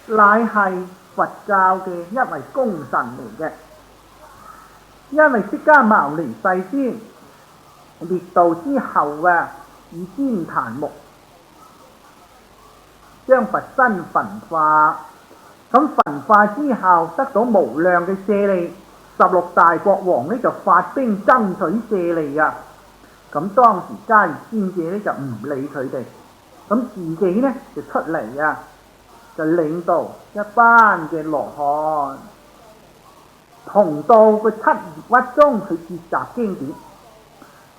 乃係佛教嘅一位功臣嚟嘅。因為釋迦牟尼世尊滅度之後以旃檀木將佛身焚化，咁焚化之後得到無量嘅舍利，16大國王呢就發兵爭取舍利啊！咁當時迦葉尊者呢就唔理佢哋，咁自己呢就出嚟就領導一班嘅羅漢，同到個七葉窟中去結集經典。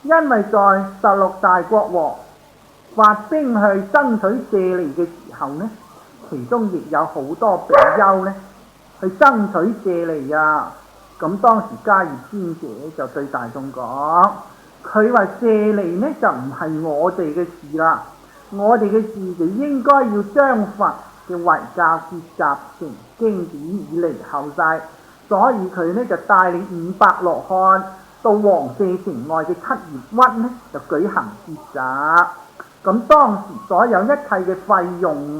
因為在16大國王發兵去爭取舍利嘅時候呢，其中亦有好多比丘呢去爭取舍利啊！咁當時迦葉尊者就對大眾講，佢話舍利呢就唔係我哋嘅事啦，我哋嘅事就應該要將佛嘅遺教結集成經典以嚟後世，所以佢呢就帶領500羅漢到王舍城外嘅七葉窟呢就舉行結集。咁當時所有一切嘅費用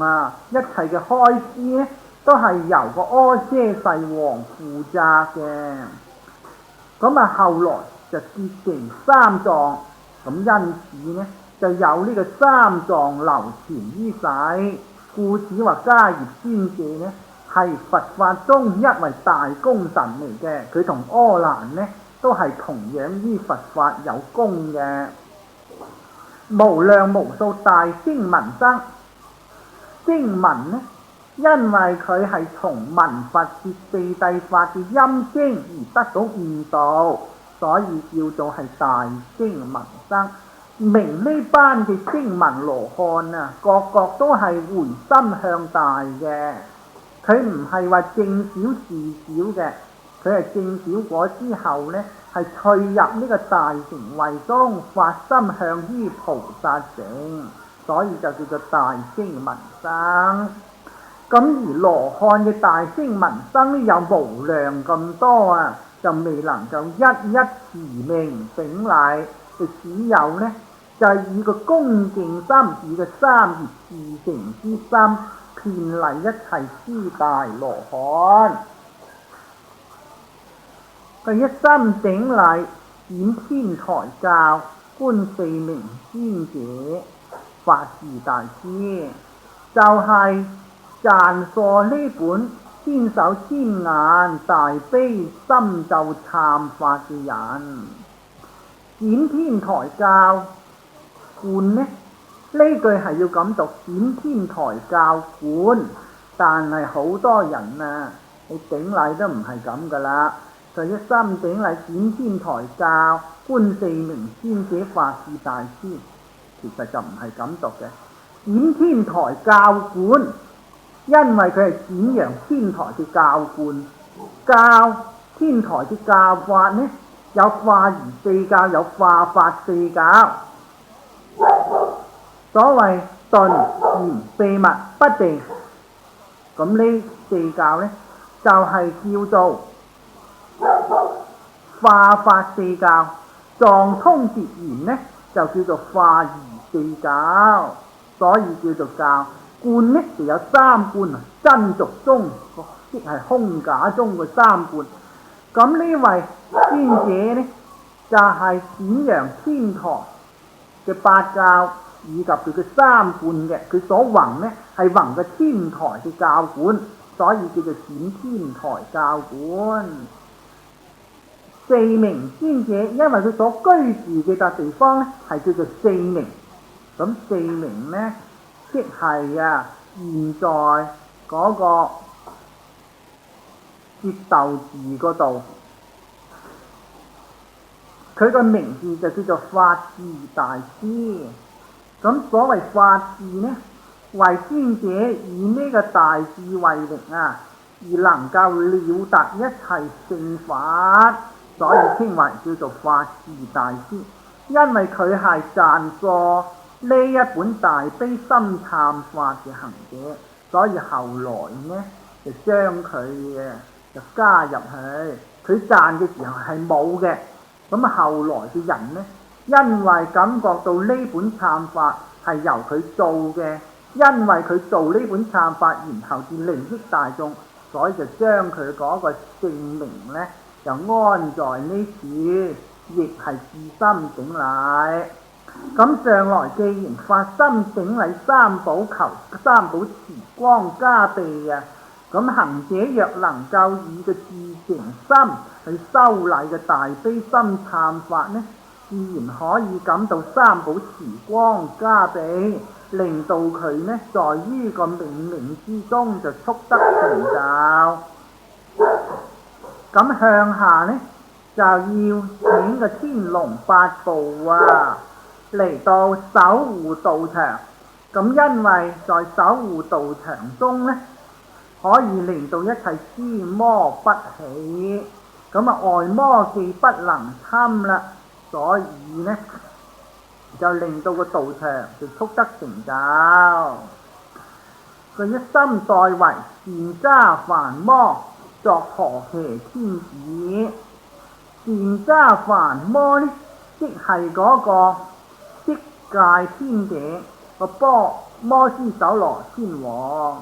一切嘅開支呢都係由個阿闍世王負責嘅。咁後來就結成三藏，咁因此呢就有呢個三藏流傳於世。故此話迦葉尊者呢係佛法中一位大功臣嚟嘅，佢同阿難呢都係同樣於佛法有功嘅。無量無數大聲聞生，聲聞呢因為佢係從聞佛說四諦法嘅音聲而得到悟道，所以叫做係大聲聞生。明呢班嘅聲聞羅漢個個都係回心向大嘅，佢唔係話證少事少嘅，佢係證少果之後呢係退入呢個大乘位中，發心向於菩薩城，所以就叫做大聲聞生。咁而羅漢嘅大聲聞生呢有無量咁多就未能夠一一持名頂禮，就只有呢就係以個恭敬心，以個三業自成之心，遍禮一切諸大羅漢。佢一心頂禮展天台教觀四明尊者法事大師，就係讚頌呢本千手千眼大悲深咒懺法嘅人。展天台教觀呢句係要咁讀，展天台教觀，但係好多人你頂禮都唔係咁噶啦，就一心頂禮展天台教觀四明尊者法事大師，其實就唔係咁讀嘅。展天台教觀，因為佢係展揚天台嘅教觀，教天台嘅教法呢有化儀四教，有化法四教。所謂頓嚴秘密不定，咁呢四教呢就係叫做化法四教，藏通別圓呢就叫做化儀四教，所以叫做教。觀呢就有三觀，真俗中即係空假中嘅三觀。咁呢位尊者呢就係顯揚天台嘅八教以及佢嘅三觀嘅，佢所弘呢係弘嘅天台嘅教觀，所以叫做顯天台教觀。四明尊者因為佢所居住嘅地方呢係叫做四明，咁四明呢即係現在嗰個結豆字嗰度，佢個名字就叫做法智大師。咁所謂法智呢，為尊者以呢個大智慧力而能夠了達一切聖法，所以稱為叫做法智大師。因為佢係讚頌呢一本大悲心懺法嘅行者，所以後來呢就將佢就加入去。佢讚嘅時候係冇嘅，咁後來嘅人呢，因為感覺到呢本懺法係由佢做嘅，因為佢做呢本懺法，然後至利益大眾，所以就將佢嗰個姓名呢，就安在呢處，亦係至心頂禮。咁上來既然發心頂禮三寶，求三寶慈光加被啊！咁行者若能夠以個至誠心去修禮嘅大悲心懺法呢，自然可以感到三寶慈光加被，令到佢呢在於個冥冥之中就速得成就。咁向下呢，就要請個天龍八部啊嚟到守護道場。咁因為在守護道場中呢，可以令到一切諸魔不起，咁外魔既不能侵啦，所以呢就令到個道場就速得成就。佢一心代為善揸梵魔作婆騎天子。善揸梵魔呢，即係嗰個色界天者個波摩斯首羅天王。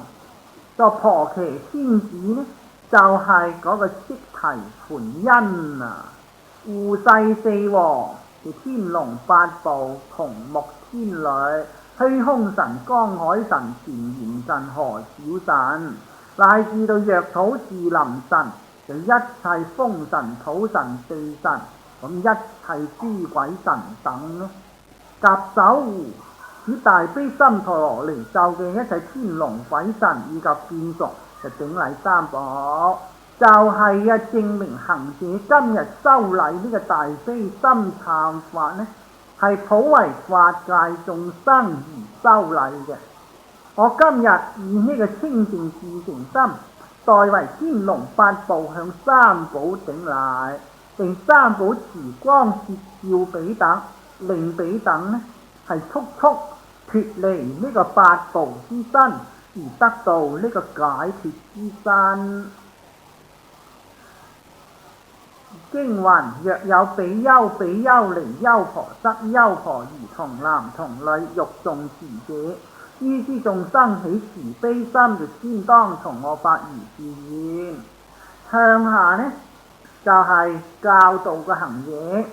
個婆騎天子呢，就係、是、嗰個悉提盤因啊。護世四王嘅天龍八部、窮木天女、虛空神、江海神、乾元神、何小神，乃至到藥土智林神，就一切風神、土神、地神，咁一切諸鬼神等呢，及守護此大悲心陀羅尼咒嘅一切天龍鬼神以及眷屬，就頂禮三寶，就係證明行者今日修禮呢個大悲心懺法呢，係普為法界眾生而修禮嘅。我今日以呢個清淨自誠心，代為天龍八部向三寶頂禮，令三寶慈光攝照彼等，令彼等呢係速速脫離呢個八部之身，而得到呢個解脫之身。經云：若有比丘、比丘尼、優婆塞、優婆夷、童男童女欲誦持者，於諸眾生起慈悲心，就先當從我發如是願。向下呢，就係教導個行者，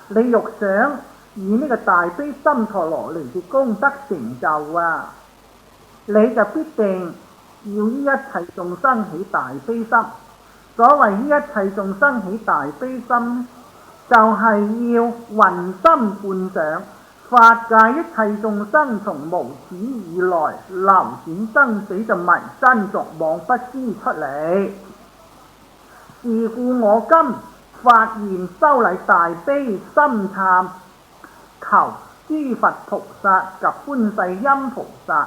你欲想以呢個大悲心陀羅尼嘅功德成就啊，你就必定要於一切眾生起大悲心。所謂於一切眾生起大悲心，就係要雲心觀想法界一切眾生從無始以來流轉生死，就迷真俗妄不知出嚟。是故我今發願修禮大悲心懺，求諸佛菩薩及觀世音菩薩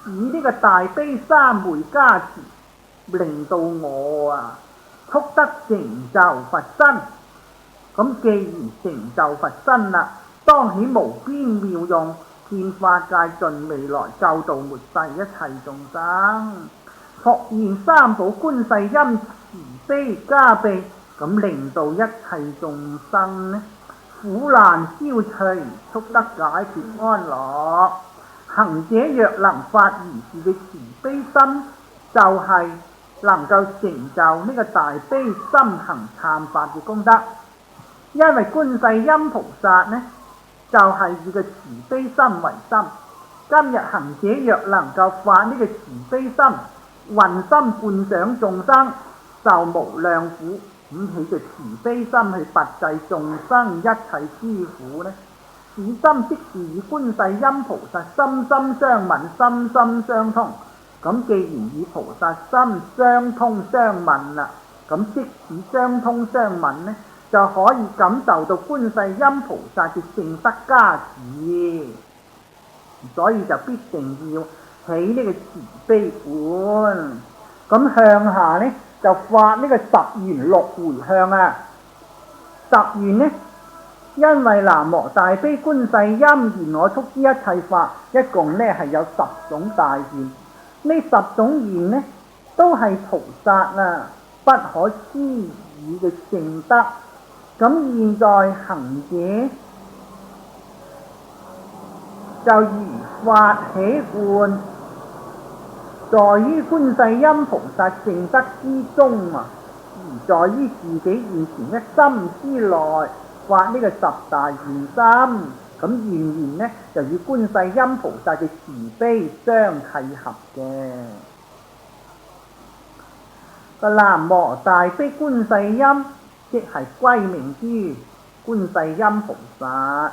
以呢個大悲三昧加持，令到我速得成就佛身。咁既然成就佛身啦，當起無邊妙用，遍法界盡未來救度末世一切眾生。復現三寶觀世音慈悲加被，咁令到一切眾生呢苦難消除，速得解脫安樂。行者若能發如是嘅慈悲心，就係能夠成就呢個大悲心行懺法嘅功德。因為觀世音菩薩呢，就係以個慈悲心為心。今日行者若能夠發呢個慈悲心，雲心觀想眾生受無量苦，咁起個慈悲心去拔濟眾生一切諸苦呢，此心即是與觀世音菩薩心心相吻，心心相通。咁既然與菩薩心相通相吻啦，咁即使相通相吻呢，就可以感受到觀世音菩薩嘅聖德加持，所以就必定要起呢個慈悲觀。咁向下呢，就發呢個十願六回向啊。十願呢，因為南無大悲觀世音願我速知一切法，一共呢係有10種大願。呢10種願呢，都係菩薩不可思議嘅聖德。咁現在行者就如法喜觀在於觀世音菩薩正德之中啊，而在於自己現前一心之內發呢個十大願心，咁願呢就與觀世音菩薩嘅慈悲相契合嘅。個南無大悲觀世音，即係歸命於觀世音菩薩。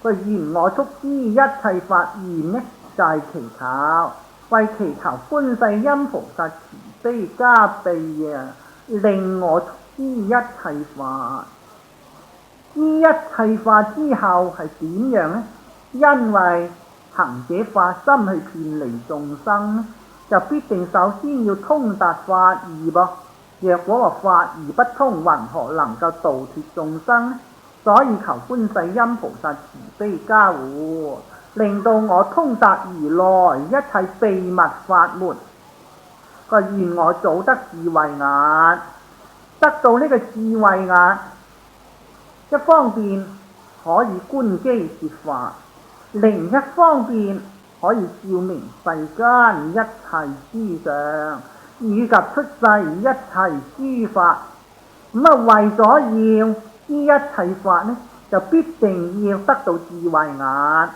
個願我速知一切法願呢，就係祈求，為祈求觀世音菩薩慈悲加被啊，令我速知一切法。知一切法之後係點樣呢？因為行者發心去遍離眾生呢，就必定首先要通達法義噃。若果個法義不通，云何能夠度脫眾生呢？所以求觀世音菩薩慈悲加護，令到我通達如來一切秘密法門。個願我早得智慧眼，得到呢個智慧眼，一方面可以觀機說法，另一方面可以照明世間一切諸相，以及出世一切諸法。為咗要知一切法呢，就必定要得到智慧眼，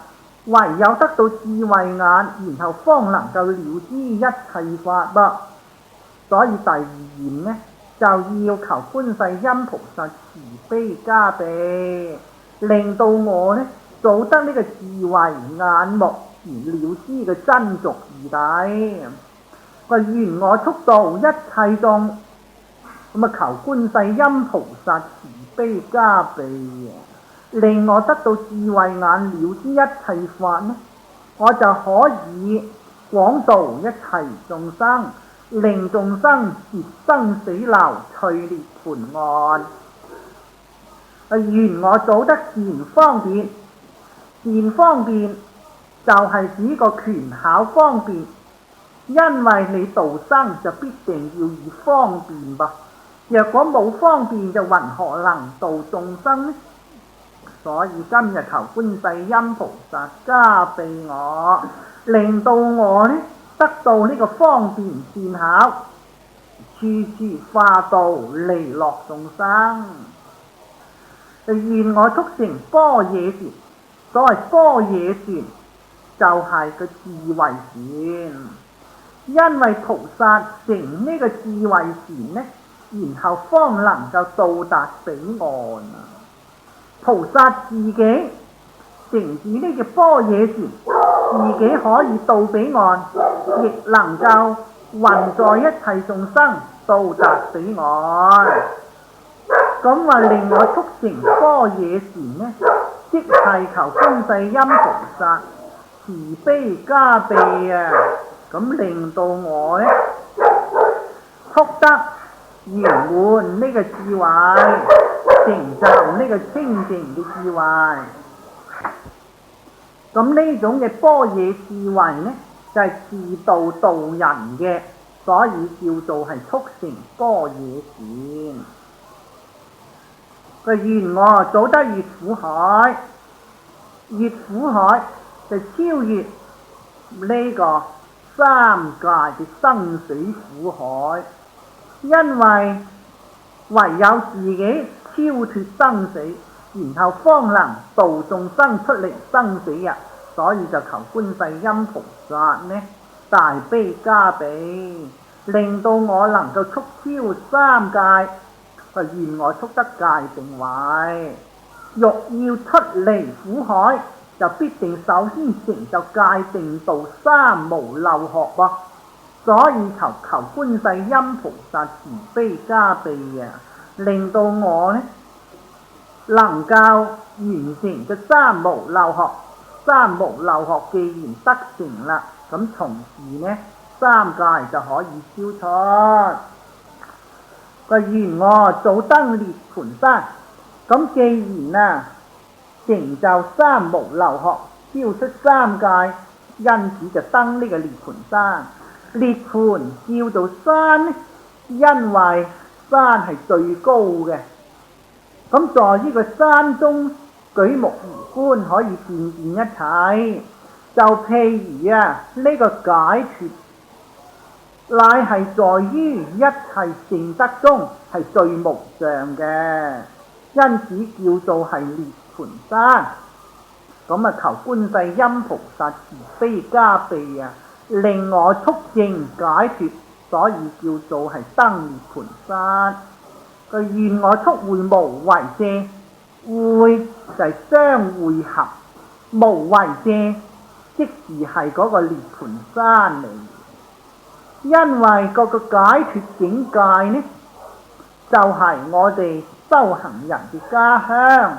唯有得到智慧眼，然後方能夠了知一切法噃。所以第二願呢，就要求觀世音菩薩慈悲加被，令到我呢早得呢個智慧眼目，而了知嘅真俗義諦。個願我速度一切眾，咁求觀世音菩薩慈悲加被，令我得到智慧眼，了知一切法呢，我就可以廣度一切眾生，令眾生絕生死流，趣涅槃岸。願我早得善方便，善方便就係指個權巧方便，因為你度生就必定要以方便噃。若果冇方便，就云何能度眾生呢？所以今日求觀世音菩薩加被我，令到我呢得到呢個方便善巧，處處化度利樂眾生。願我速成般若船，所謂般若船就係個智慧船，因為菩薩成呢個智慧船呢，然後方能夠到達彼岸啊！菩薩自己乘住呢隻般若船，自己可以到彼岸，亦能夠運載一切眾生到達彼岸。咁話令我速成般若船呢，即係求觀世音菩薩慈悲加被啊！咁令到我呢速得圓滿呢個智慧，成就呢個清淨嘅智慧。咁呢種嘅般若智慧呢，就係自度度人嘅，所以叫做係速成般若船。個願我早得越苦海，越苦海就超越呢個三界嘅生死苦海。因為唯有自己超脫生死，然後方能度眾生出離生死啊！所以就求觀世音菩薩呢大悲加被，令到我能夠速超三界。願我速得界定位，欲要出離苦海，就必定首先成就界定道三無漏學噃。所以求觀世音菩薩慈悲加被啊，令到我呢能夠完成嘅三無漏學。三無漏學既然得成啦，咁從此呢三界就可以消出。個願我早登涅槃山，咁既然啊成就三無漏學，超出三界，因此就登呢個涅槃山。涅槃叫做山呢，因為山係最高嘅。咁在呢個山中舉目而觀，可以見見一切。就譬如呢個解脫，乃係在於一切聖德中係最無上嘅，因此叫做係涅槃山。咁求觀世音菩薩慈悲加被令我速證解脫，所以叫做係登涅槃山。佢願我速會無為遮，會就係相會合，無為遮即是係嗰個涅槃山嚟。因為個解脫境界呢，就係我哋修行人嘅家鄉，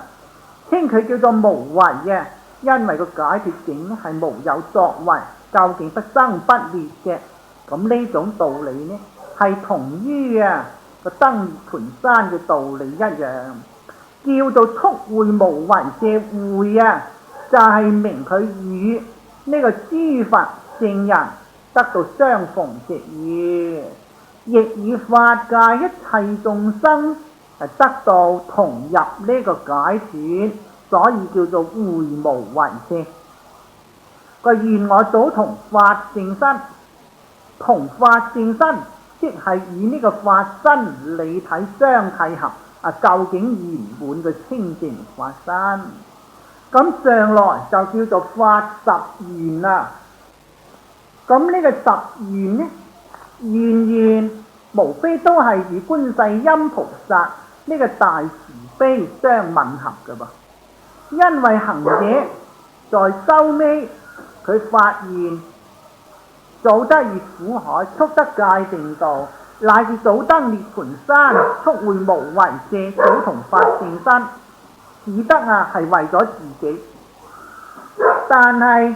稱佢叫做無為嘅。因為個解脫境係無有作為，究竟不生不滅嘅。咁呢種道理呢，係同於個登涅槃山嘅道理一樣，叫做速會無為遮會就係明佢與呢個諸佛聖人得到相逢之意，亦與法界一切眾生係得到同入呢個解脫，所以叫做會無為遮。個願我早同法性身，同法性身即係與呢個法身理體相契合究竟圓滿嘅清淨法身。咁上來就叫做法十願啦。咁呢個十願呢，願無非都係與觀世音菩薩呢個大慈悲相吻合嘅噃。因為行者在收尾，佢發現早得越苦海，速得界定道，乃至早登涅槃山，速會無為遮，早同法性身，只得係為咗自己。但係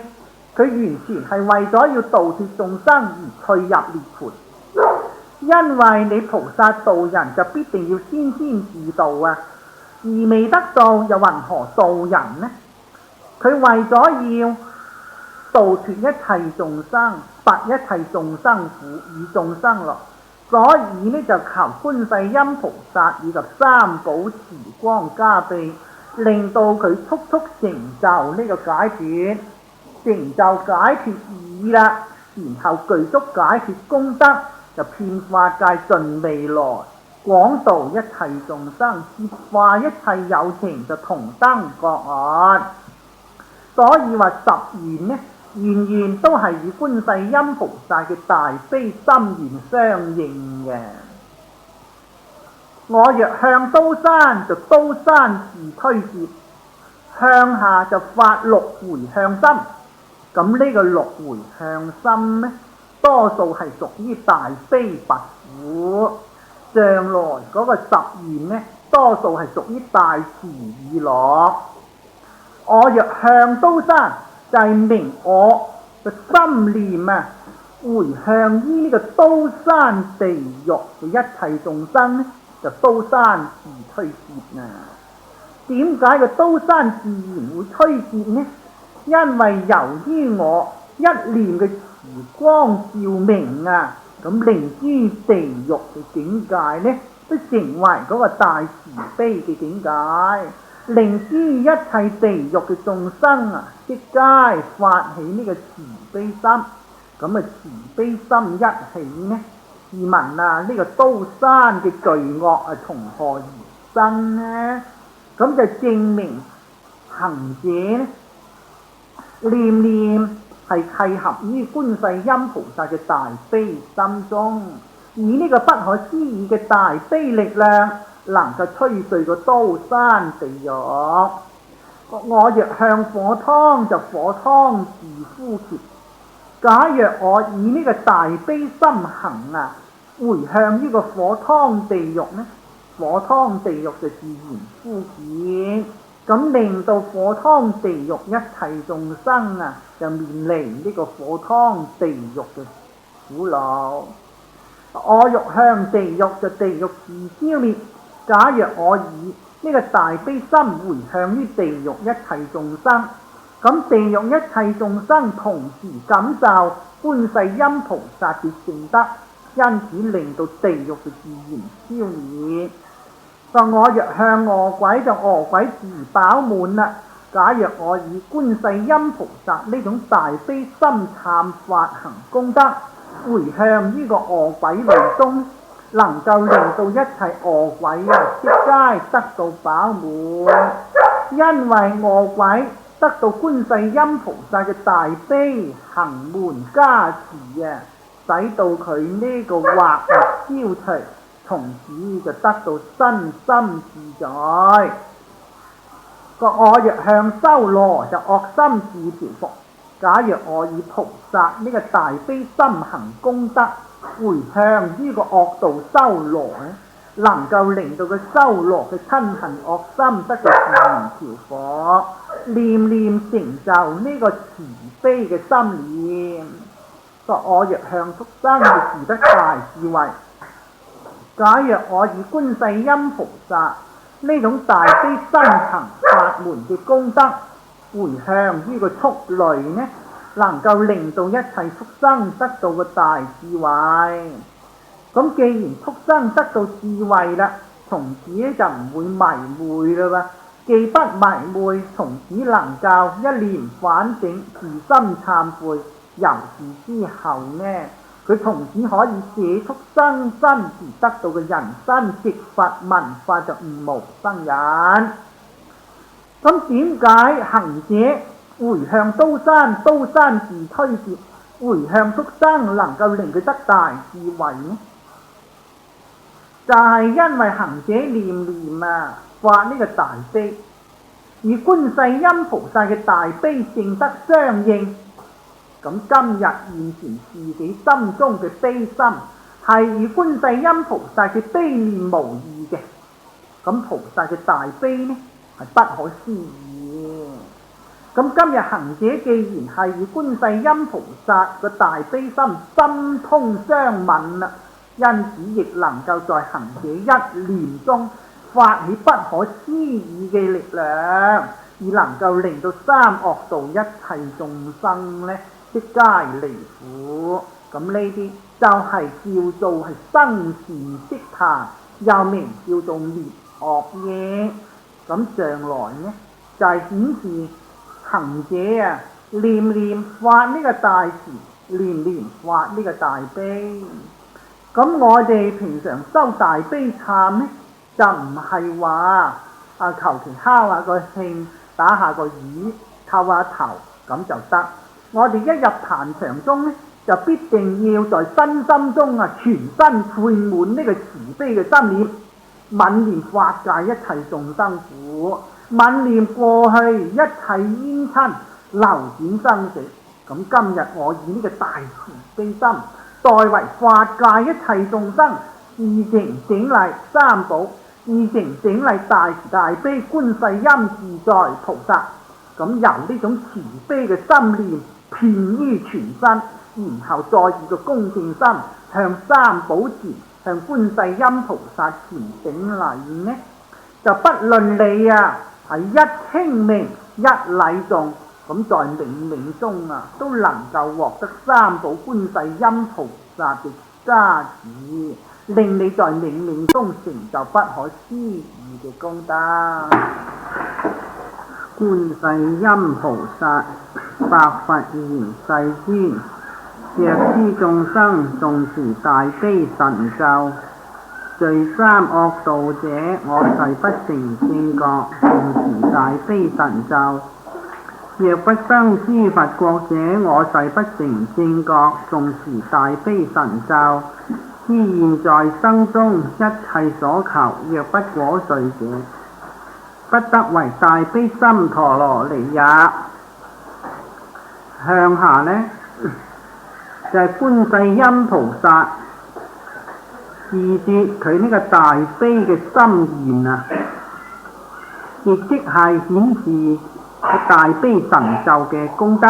佢完全係為咗要度脫眾生而退入涅槃。因為你菩薩度人就必定要先自度而未得到又云何度人呢？佢為咗要度脫一切眾生，拔一切眾生苦，與眾生樂，所以呢就求觀世音菩薩以及三寶慈光加被，令到佢速成就呢個解脫，成就解脫義啦，然後具足解脫功德，就遍法界盡未來，廣度一切眾生，攝化一切有情，就同登國岸。所以話十願呢，願都係與觀世音菩薩嘅大悲心願相應嘅。我若向刀山，就刀山自推接；向下就發六回向心。咁呢個六回向心呢，多數係屬於大悲拔苦。上來嗰個十願呢，多數係屬於大慈與樂。我若向刀山，就係明我嘅心念回向於呢個刀山地獄嘅一切眾生呢，就刀山自推接點解個刀山自然會推接呢？因為由於我一念嘅慈光照明咁令諸地獄嘅境界呢，都成為嗰個大慈悲嘅境界，令諸一切地獄嘅眾生即皆發起呢個慈悲心。咁慈悲心一起呢，試問呢個刀山嘅罪惡從何而生呢？咁就證明行者呢，念念係契合於觀世音菩薩嘅大悲心中，以呢個不可思議嘅大悲力量，能夠吹碎個刀山地獄。我若向火湯，就火湯自枯竭。假若我以呢個大悲心行回向呢個火湯地獄呢，火湯地獄就自然枯竭。咁令到火湯地獄一切眾生就面臨呢個火湯地獄嘅苦惱。我欲向地獄，就地獄自消滅。假若我以呢個大悲心回向於地獄一切眾生，咁地獄一切眾生同時感受觀世音菩薩嘅聖德，因此令到地獄嘅自然消滅。我若向餓鬼，就餓鬼自飽滿啦。咁假若我以觀世音菩薩呢種大悲心懺法行功德，回向呢個餓鬼路中，能夠令到一切餓鬼悉皆得到飽滿。因為餓鬼得到觀世音菩薩嘅大悲行門加持使到佢呢個惑業消除，從此就得到身心自在。我若向修羅就惡心自調伏。假若我以菩薩呢個大悲心行功德，回向呢個惡道修羅能夠令到個修羅嘅親恨惡心得到自然調伏，念念成就呢個慈悲嘅心念。我若向畜生示得大智慧。假若我以觀世音菩薩呢種大悲心行法門嘅功德，回向呢個畜類能夠令到一切畜生得到個大智慧。咁既然畜生得到智慧啦，從此就唔會迷昧啦喎。既不迷昧，從此能夠一念反省，自心懺悔，由是之後佢從此可以捨畜生身而得到嘅人身，直佛聞法就悟無生忍。咁點解行者回向刀山，刀山自推接；回向畜生能夠令佢得大智慧呢？就係因為行者念念發呢個大悲，而觀世音菩薩嘅大悲正得相應。咁今日現前自己心中嘅悲心係與觀世音菩薩嘅悲念無異嘅。咁菩薩嘅大悲係不可思議。咁今日行者既然係與觀世音菩薩嘅大悲心心通相吻啦，因此亦能夠在行者一念中發起不可思議嘅力量，而能夠令到三惡道一切眾生悉皆離苦。咁呢啲就係叫做係生善積檀，又名叫做滅惡業。咁將來就係顯示行者念念發呢個大慈，念念發呢個大悲。咁我哋平常修大悲懺就唔係話求其敲下個磬，打下個耳，叩下頭咁就得。我哋一入壇場中就必定要在身心中全身配滿呢個慈悲嘅心念，憫念法界一切眾生苦，憫念過去一切冤親流轉生死。咁今日我以呢個大慈悲心，代為法界一切眾生，自情整禮三寶，自情整禮大慈大悲觀世音自在菩薩。咁由呢種慈悲嘅心念遍於全身，然後再以個恭敬心向三寶前，向觀世音菩薩前頂禮就不論你係一稱名一禮頌，咁在冥冥中都能夠獲得三寶觀世音菩薩嘅加持，令你在冥冥中成就不可思議嘅功德。觀世音菩薩白佛言：世尊，若知眾生重持大悲神咒，罪三惡道者，我誓不成正覺，重持大悲神咒；若不生諸佛國者，我誓不成正覺，重持大悲神咒。於現在生中一切所求，若不果遂者，不得為大悲心陀羅尼也。向下就係觀世音菩薩自説佢呢個大悲嘅心願亦即係顯示大悲神咒嘅功德。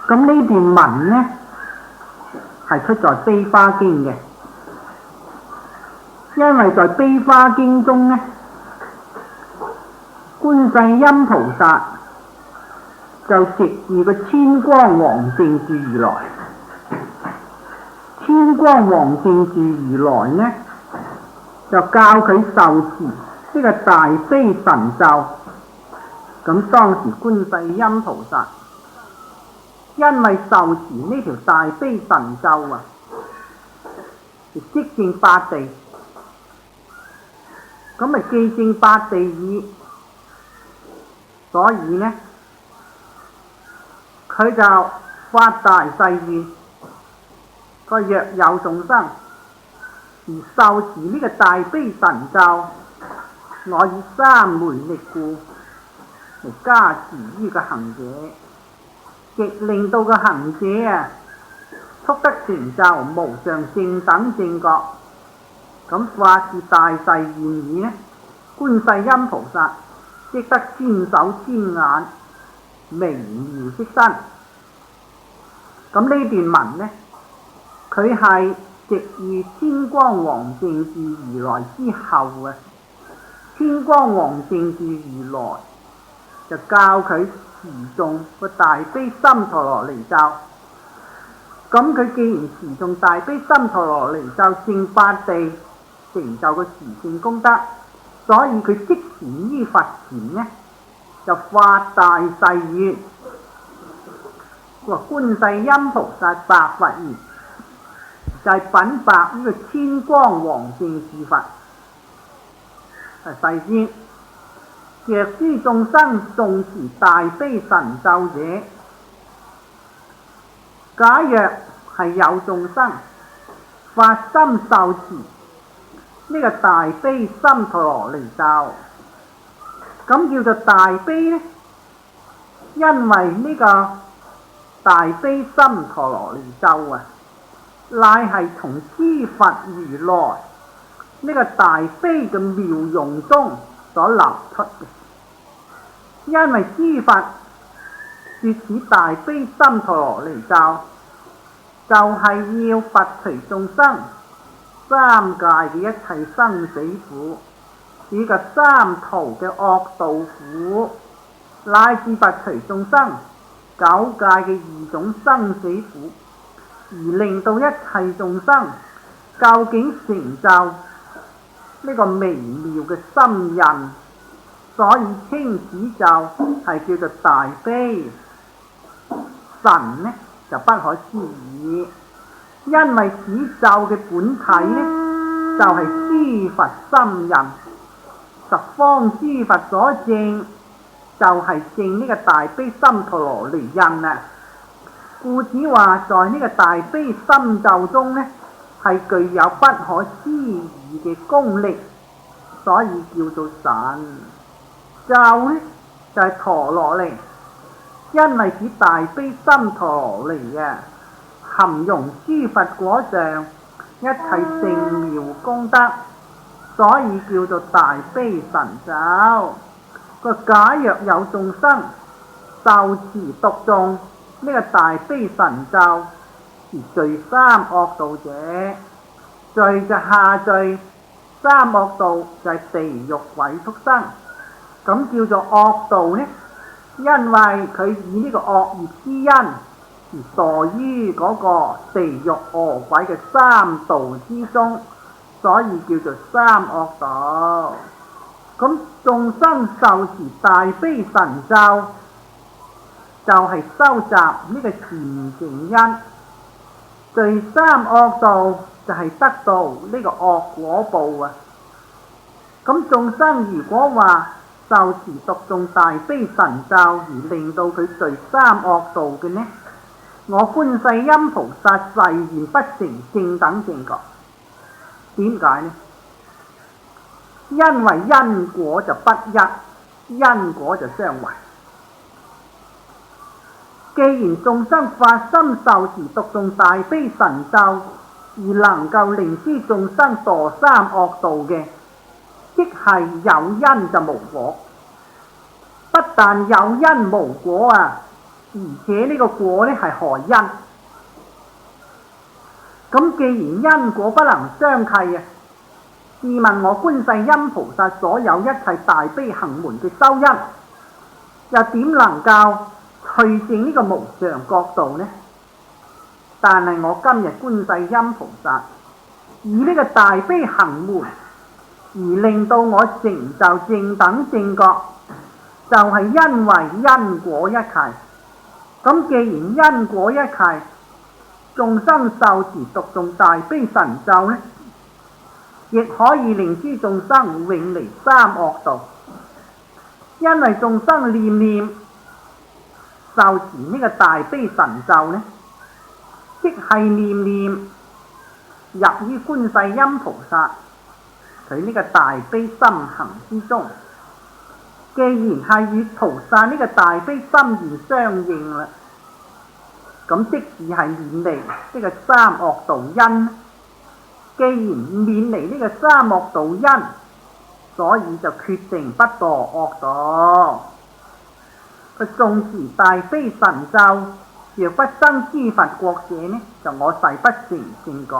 咁呢段文係出在《悲華經》嘅，因為在《悲華經》中觀世音菩薩就藉住個千光王靜住如來，千光王靜住如來就教佢受持呢個大悲神咒。咁當時觀世音菩薩因為受持呢條大悲神咒啊，即證八地，咁咪既證八地義，所以呢，佢就發大誓願，佢若有眾生而受持呢個大悲神咒，我以三昧力故嚟加持於個行者，亦令到個行者啊速得成就無上正等正覺。咁發是大誓願意呢，觀世音菩薩即得千手千眼，微妙色身。咁呢段文呢，佢係值遇天光王淨治如來之後啊，天光王淨治如來就教佢持誦個大悲心陀羅尼咒。咁佢既然持誦大悲心陀羅尼咒證八地，成就個持聖功德，所以佢即時於佛前呢就發大誓願，話觀世音菩薩白佛言，就係稟白呢個天光王淨治佛，誓宣若諸眾生誦持大悲神咒者，假若係有眾生發心受持呢個大悲心陀羅尼咒，咁叫做大悲呢，因為呢個大悲心陀羅尼咒啊，乃係從諸佛如來呢個大悲嘅妙用中所流出嘅。因為諸佛說此大悲心陀羅尼咒，就係要拔除眾生三界嘅一切生死苦，以及三途嘅惡道苦，乃至拔除眾生九界嘅二種生死苦，而令到一切眾生究竟成就呢個微妙嘅心印，所以稱此咒係叫做大悲。神呢就不可思議，因為此咒嘅本體呢就係諸佛心印，十方諸佛所證，就係證呢個大悲心陀羅尼印啊。故此話在呢個大悲心咒中呢，係具有不可思議嘅功力，所以叫做神。咒呢就係陀羅尼，因為此大悲心陀羅尼啊，含容諸佛果上一切聖妙功德，所以叫做大悲神咒。個假若有眾生受持讀誦呢個大悲神咒而罪三惡道者，罪就下罪，三惡道就係地獄鬼畜生。咁叫做惡道呢，因為佢以呢個惡業之因而墮於嗰個地獄餓鬼嘅三道之中，所以叫做三惡道。咁眾生受持大悲神咒，就係收集呢個禪淨因，罪三惡道就係得到呢個惡果報啊。咁眾生如果話受持讀誦大悲神咒而令到佢罪三惡道嘅呢，我觀世音菩薩誓言不成正等正覺。點解呢？因為因果就不一，因果就相違。既然眾生發心受持讀誦大悲神咒而能夠令諸眾生墮三惡道嘅，即係有因就無果。不但有因無果啊，而且呢個果呢係害因。咁既然因果不能相契啊，試問我觀世音菩薩所有一切大悲行門嘅修因，又點能夠去證呢個無上覺道呢？但係我今日觀世音菩薩以呢個大悲行門而令到我成就正等正覺，就係因為因果一契。咁既然因果一契，眾生受持讀誦大悲神咒呢，亦可以令諸眾生永離三惡道。因為眾生念念受持呢個大悲神咒呢，即係念念入於觀世音菩薩佢呢個大悲心行之中。既然係與菩薩呢個大悲心願相應啦，咁即使係免離呢個三惡道因。既然免離呢個三惡道因，所以就決定不墮惡道。佢誦持大悲神咒，若不生諸佛國者呢，就我誓不成正覺。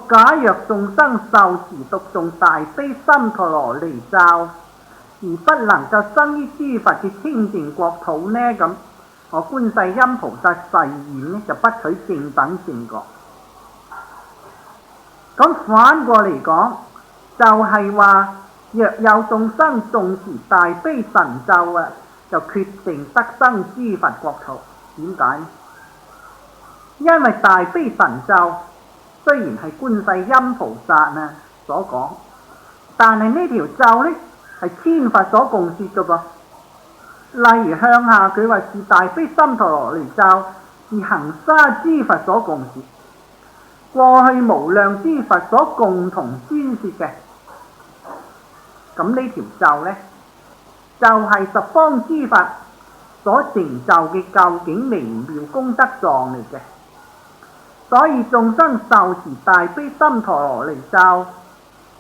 假若眾生受持讀誦大悲心陀羅尼咒，而不能夠生於諸佛嘅清淨國土呢，咁我觀世音菩薩誓願呢，就不取正等正覺。咁反過嚟講，就係話若有眾生誦持大悲神咒啊，就決定得生諸佛國土。點解呢？因為大悲神咒雖然係觀世音菩薩啊所講，但係呢條咒呢係千佛所共說嘅噃。例如向下佢話是大悲心陀羅尼咒，是恆沙諸佛所共說，過去無量諸佛所共同宣說嘅。咁呢條咒呢，就係十方諸佛所成就嘅究竟微妙功德狀嚟嘅。所以眾生受持大悲心陀羅尼咒，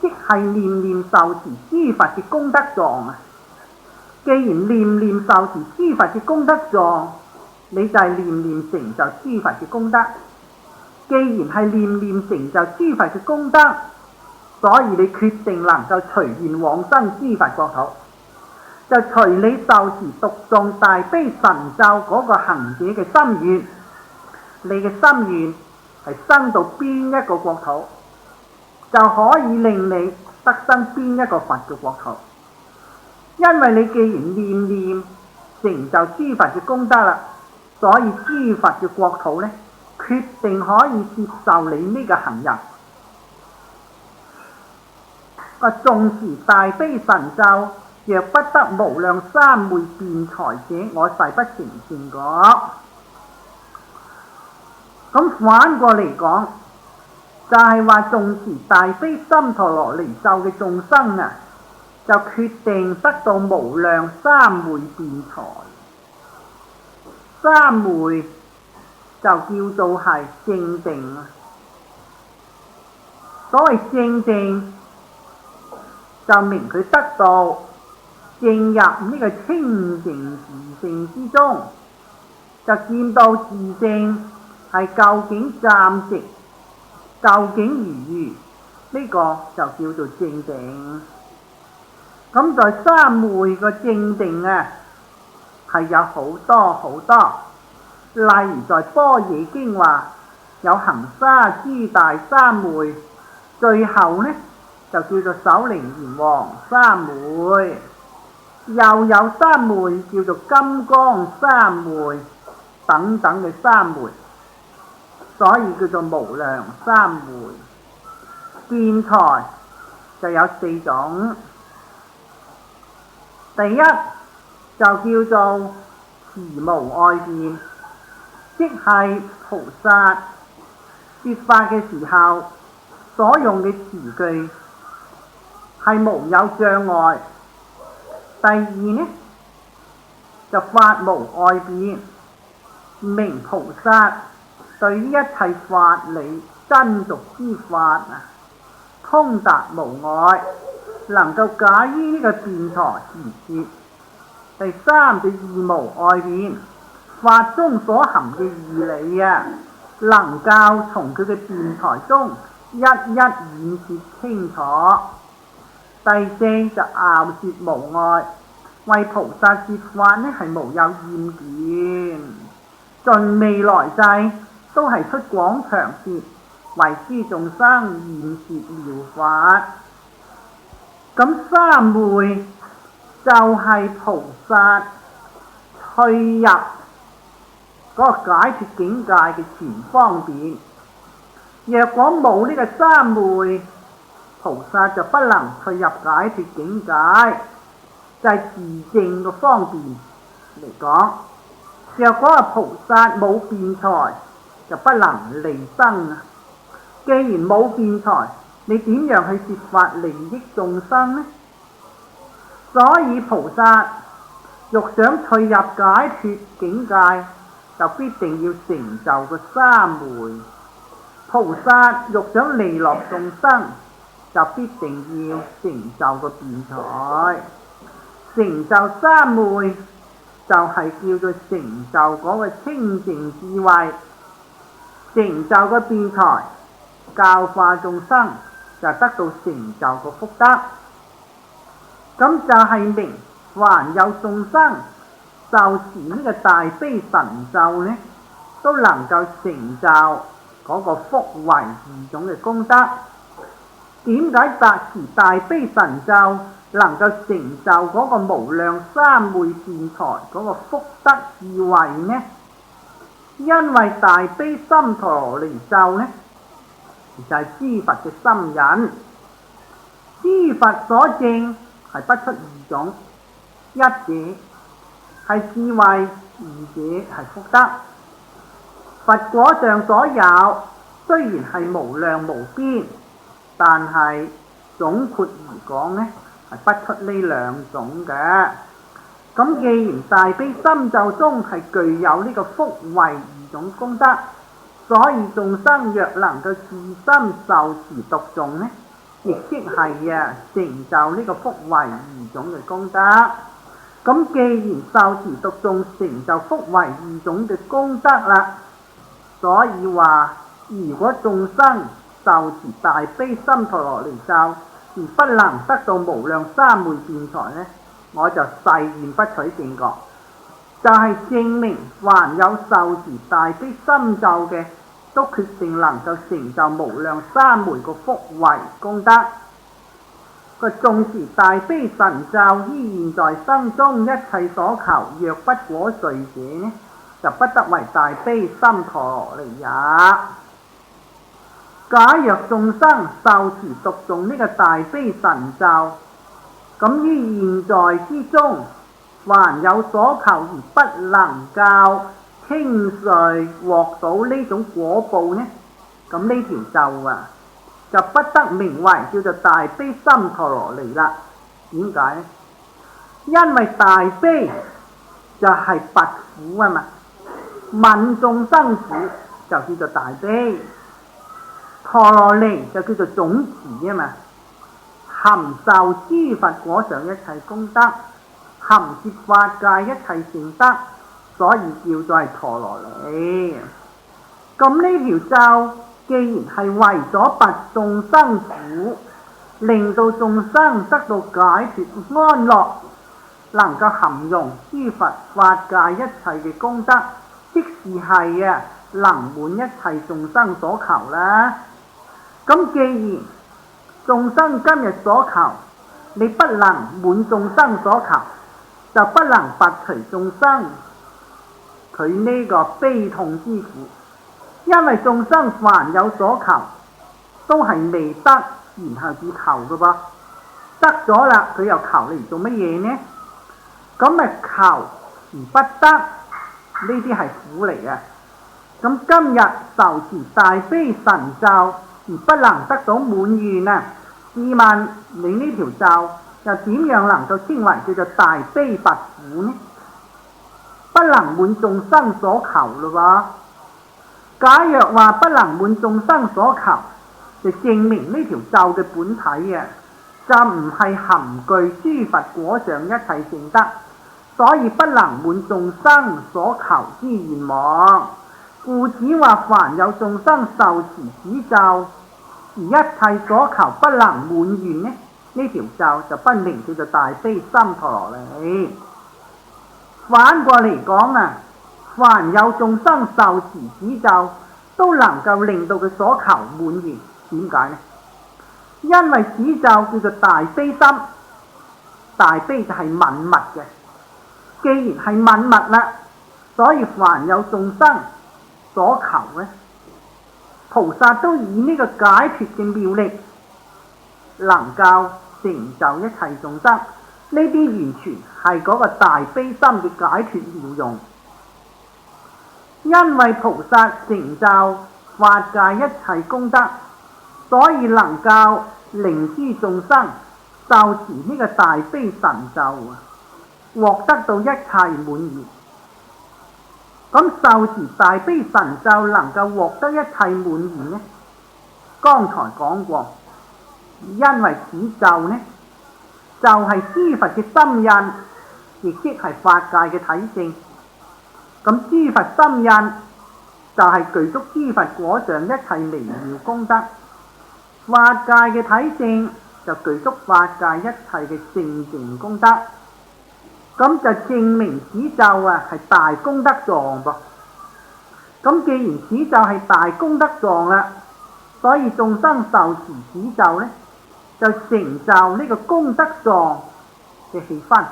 即係念念受持諸佛嘅功德狀啊！既然念念受持諸佛嘅功德狀，你就係念念成就諸佛嘅功德。既然係念念成就諸佛嘅功德，所以你決定能夠隨願往生諸佛國土，就隨你受持讀誦大悲神咒嗰個行者嘅心願，你嘅心願係生到邊一個國土，就可以令你得生邊一個佛嘅國土。因為你既然念念成就諸佛嘅功德啦，所以諸佛嘅國土呢，決定可以接受你呢個行人。誦持大悲神咒，若不得無量三昧辯才者，我誓不成正覺。咁反過嚟講，就係話誦持大悲心陀羅尼咒嘅眾生啊，就決定得到無量三昧辯才。三昧就叫做係正定啊。所謂正定，就明佢得到進入呢個清淨自性之中，就見到自性係究竟暫直，究竟如如，呢個就叫做正定。咁在三昧個正定啊，係有好多好多。例如在般若經話有行沙諸大三昧，最後呢就叫做首楞嚴王三昧，又有三昧叫做金剛三昧等等嘅三昧，所以叫做無量三昧。辯才就有四種，第一就叫做詞無礙辯，即係菩薩說法嘅時候所用嘅詞句係無有障礙。第二呢，就法無礙辯，明菩薩對於一切法理真俗之法啊，通達無礙，能夠解於呢個辯才而說。第三就義無礙辯，法中所含嘅義理啊，能夠從佢嘅辯才中一一演説清楚。第四就拗説無礙，為菩薩説法呢係無有厭倦，盡未來際都係出廣長説，為諸眾生演説妙法。咁三昧就係菩薩退入嗰個解脫境界嘅前方便。若果冇呢個三昧，菩薩就不能退入解脫境界。就係自證嘅方便嚟講，若果係菩薩冇辯才，就不能離生啊！既然冇辯才，你點樣去説法利益眾生呢？所以菩薩欲想退入解脫境界，就必定要成就個三昧。菩薩欲想利樂眾生，就必定要成就個辯才。成就三昧就係叫做成就嗰個清淨智慧，成就個辯才，教化眾生，就得到成就個福德。咁就係明凡有眾生受持呢個大悲神咒呢，都能夠成就嗰個福慧二種嘅功德。點解達持大悲神咒能夠成就嗰個無量三昧辯才嗰個福德智慧呢？因為大悲心陀羅尼咒呢，就係諸佛嘅心印。諸佛所證係不出二種，一者係智慧，二者係福德。佛果上所有雖然係無量無邊，但係總括而講呢，係不出呢兩種嘅。咁既然大悲心咒中係具有呢個福慧二種功德，所以眾生若能夠自心受持讀誦呢，亦即係成就呢個福慧二種嘅功德。咁既然受持讀誦成就福慧二種嘅功德啦，所以話如果眾生受持大悲心陀羅尼咒而不能得到無量三昧辯才呢，我就誓願不取正覺。就係證明凡有受持大悲心咒嘅，都決定能夠成就無量三昧個福慧功德。個重持大悲神咒於現在生中一切所求，若不果遂者呢，就不得為大悲心陀羅尼也。假若眾生受持讀誦呢個大悲神咒，咁於現在之中，還有所求而不能夠輕率獲到呢種果報呢，咁呢條咒就不得名為叫做大悲心陀羅尼啦。點解呢？因為大悲就係拔苦啊嘛，憫眾生苦就叫做大悲。陀羅尼就叫做總持啊嘛，含受諸佛果上一切功德，含攝法界一切善德，所以叫做係陀羅尼。咁呢條咒既然係為咗拔眾生苦，令到眾生得到解脫安樂，能夠含容諸佛法界一切嘅功德，即是係能滿一切眾生所求啦。咁既然眾生今日所求，你不能滿眾生所求，就不能拔除眾生佢呢個悲痛之苦。因為眾生凡有所求，都係未得，然後至求嘅噃。得咗啦，佢又求你嚟做乜嘢呢？咁咪求而不得，呢啲係苦嚟嘅。咁今日受持大悲神咒而不能得到滿願啊！試問你呢條咒又點樣能夠稱為叫做大悲拔苦呢？不能滿眾生所求嘞喎！假若話不能滿眾生所求，就證明呢條咒嘅本體就唔係含具諸佛果上一切聖德，所以不能滿眾生所求之願望。故此話凡有眾生受持此咒而一切所求不能滿願呢，呢條咒就不名叫做大悲心陀羅尼。反過嚟講凡有眾生受持此咒都能夠令到佢所求滿願。點解呢？因為此就叫做大悲心，大悲就係憫物嘅。既然係憫物啦，所以凡有眾生所求呢，菩薩都以呢個解脫嘅妙力，能夠成就一切眾生。呢啲完全係嗰個大悲心嘅解脫妙用。因為菩薩成就法界一切功德，所以能夠令諸眾生受持呢個大悲神咒，獲得到一切滿意。咁受持大悲神咒能夠獲得一切滿意呢？剛才講過，因為此咒呢，就係諸佛嘅心印，亦即係法界嘅體性。咁諸佛心印就係具足諸佛果上一切微妙功德，法界嘅體性就具足法界一切嘅聖淨功德。咁就證明此咒係大功德狀噃。咁既然此咒係大功德狀啦，所以眾生受持此咒呢，就成就呢個功德狀嘅氣氛。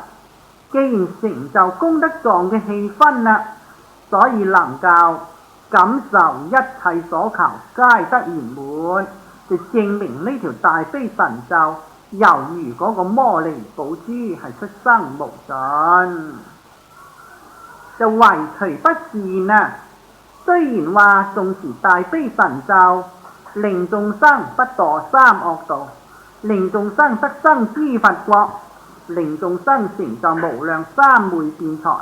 既然成就功德狀嘅氣氛啦，所以能夠感受一切所求皆得圓滿，就證明呢條大悲神咒猶如嗰個摩尼寶珠係出生無盡，就唯除不善啊！雖然話誦持大悲神咒，令眾生不墮三惡道，令眾生得生諸佛國，令眾生成就無量三昧辯才，